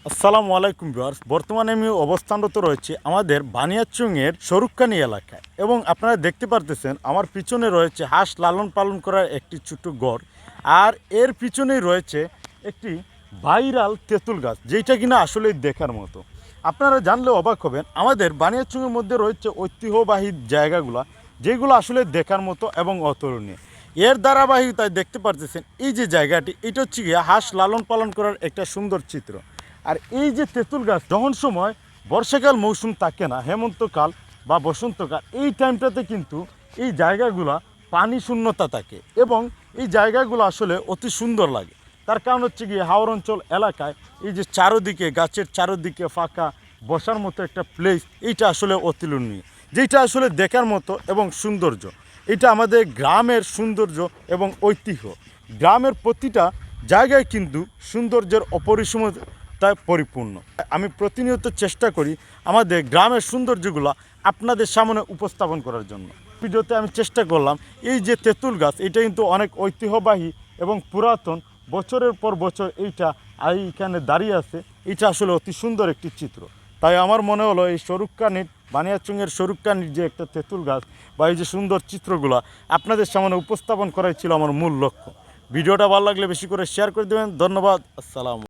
আসসালামু আলাইকুম ভিউয়ার্স। বর্তমানে আমি অবস্থানরত রয়েছে আমাদের বানিয়াচংয়ের শরুক্কানি এলাকায় এবং আপনারা দেখতে পারতেছেন আমার পিছনে রয়েছে হাঁস লালন পালন করার একটি ছোট্ট ঘর। আর এর পিছনেই রয়েছে একটি ভাইরাল তেঁতুল গাছ, যেটা কিনা আসলে দেখার মতো। আপনারা জানলে অবাক হবেন, আমাদের বানিয়াচংয়ের মধ্যে রয়েছে ঐতিহ্যবাহী জায়গাগুলো যেগুলো আসলে দেখার মতো এবং অতুলনীয়। এর ধারাবাহিকতায় দেখতে পারতেছেন এই যে জায়গাটি, এটা হচ্ছে গিয়ে হাঁস লালন পালন করার একটা সুন্দর চিত্র। আর এই যে তেঁতুল গাছ, যখন সময় বর্ষাকাল মৌসুম থাকে না, হেমন্তকাল বা বসন্তকাল, এই টাইমটাতে কিন্তু এই জায়গাগুলো পানি শূন্যতা থাকে এবং এই জায়গাগুলো আসলে অতি সুন্দর লাগে। তার কারণ হচ্ছে গিয়ে হাওর অঞ্চল এলাকায় এই যে চারোদিকে গাছের চারোদিকে ফাঁকা বসার মতো একটা প্লেস, এইটা আসলে অতুলনীয়, যেটা আসলে দেখার মতো এবং সৌন্দর্য। এটা আমাদের গ্রামের সৌন্দর্য এবং ঐতিহ্য। গ্রামের প্রতিটা জায়গায় কিন্তু সৌন্দর্যের অপরিসীমতায় পরিপূর্ণ। আমি প্রতিনিয়ত চেষ্টা করি আমাদের গ্রামের সৌন্দর্যগুলো আপনাদের সামনে উপস্থাপন করার জন্য। ভিডিওতে আমি চেষ্টা করলাম এই যে তেঁতুল গাছ, এটা কিন্তু অনেক ঐতিহ্যবাহী এবং পুরাতন, বছরের পর বছর এইটা এইখানে দাঁড়িয়ে আছে। এটা আসলে অতি সুন্দর একটি চিত্র। তাই আমার মনে হলো এই শরুক্কানির, বানিয়াচংয়ের শরুক্কানির যে একটা তেঁতুল গাছ বা এই যে সুন্দর চিত্রগুলো আপনাদের সামনে উপস্থাপন করাই ছিল আমার মূল লক্ষ্য। ভিডিওটা ভালো লাগলে বেশি করে শেয়ার করে দেবেন। ধন্যবাদ। আসসালাম।